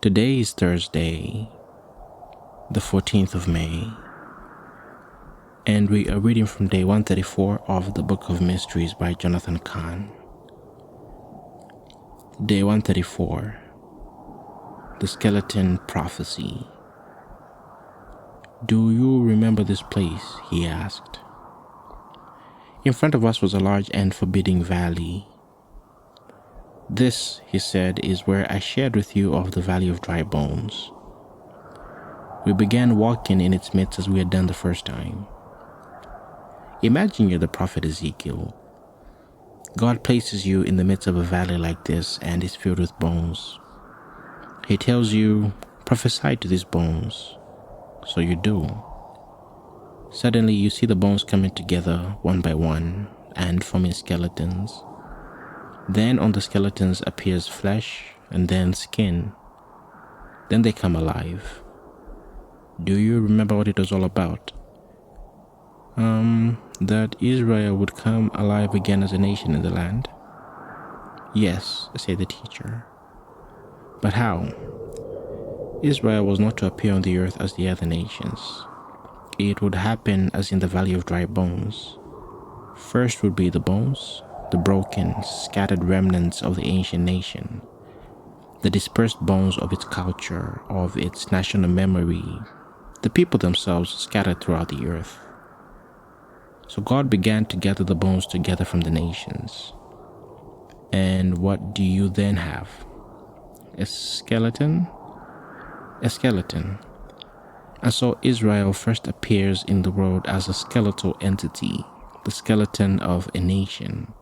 Today is Thursday, the 14th of May, and we are reading from day 134 of the Book of Mysteries by Jonathan Cahn. Day 134, The Skeleton Prophecy. "Do you remember this place?" he asked. In front of us was a large and forbidding valley. "This," he said, "is where I shared with you of the valley of dry bones." We began walking in its midst as we had done the first time. Imagine you're the prophet Ezekiel. God places you in the midst of a valley like this and it's filled with bones. He tells you, prophesy to these bones. So you do. Suddenly you see the bones coming together one by one and forming skeletons. Then on the skeletons appears flesh and then skin. Then they come alive. Do you remember what it was all about? That Israel would come alive again as a nation in the land? Yes, said the teacher. But how? Israel was not to appear on the earth as the other nations. It would happen as in the valley of dry bones. First would be the bones, the broken, scattered remnants of the ancient nation, the dispersed bones of its culture, of its national memory, the people themselves scattered throughout the earth. So God began to gather the bones together from the nations. And what do you then have? A skeleton? A skeleton. And so Israel first appears in the world as a skeletal entity, the skeleton of a nation.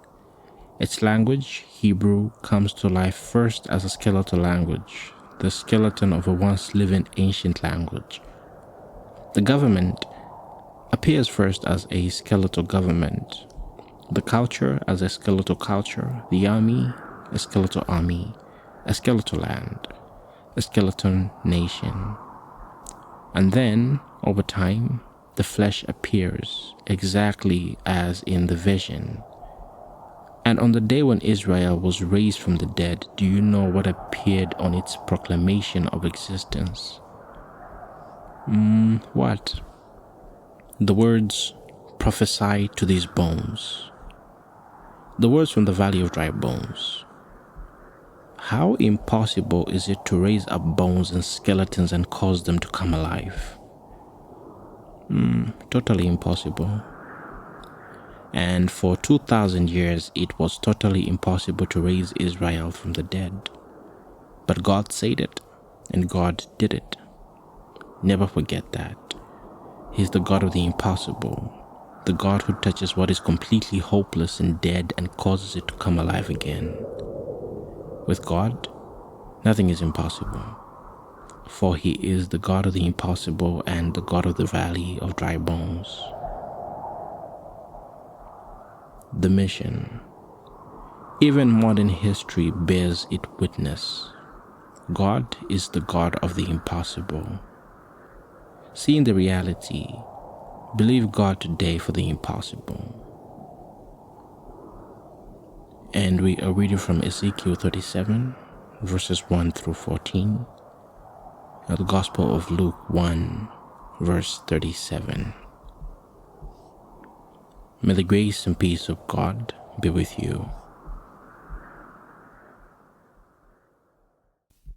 Its language, Hebrew, comes to life first as a skeletal language, the skeleton of a once living ancient language. The government appears first as a skeletal government, the culture as a skeletal culture, the army, a skeletal army, a skeletal land, a skeleton nation. And then, over time, the flesh appears exactly as in the vision. And on the day when Israel was raised from the dead, do you know what appeared on its proclamation of existence? What? The words, prophesy to these bones. The words from the valley of dry bones. How impossible is it to raise up bones and skeletons and cause them to come alive? Totally impossible. And for 2,000 years, it was totally impossible to raise Israel from the dead. But God said it, and God did it. Never forget that. He's the God of the impossible, the God who touches what is completely hopeless and dead and causes it to come alive again. With God, nothing is impossible, for He is the God of the impossible and the God of the valley of dry bones. The mission. Even modern history bears it witness. God is the God of the impossible. Seeing the reality, believe God today for the impossible. And we are reading from Ezekiel 37, verses 1 through 14, and the Gospel of Luke 1, verse 37. May the grace and peace of God be with you.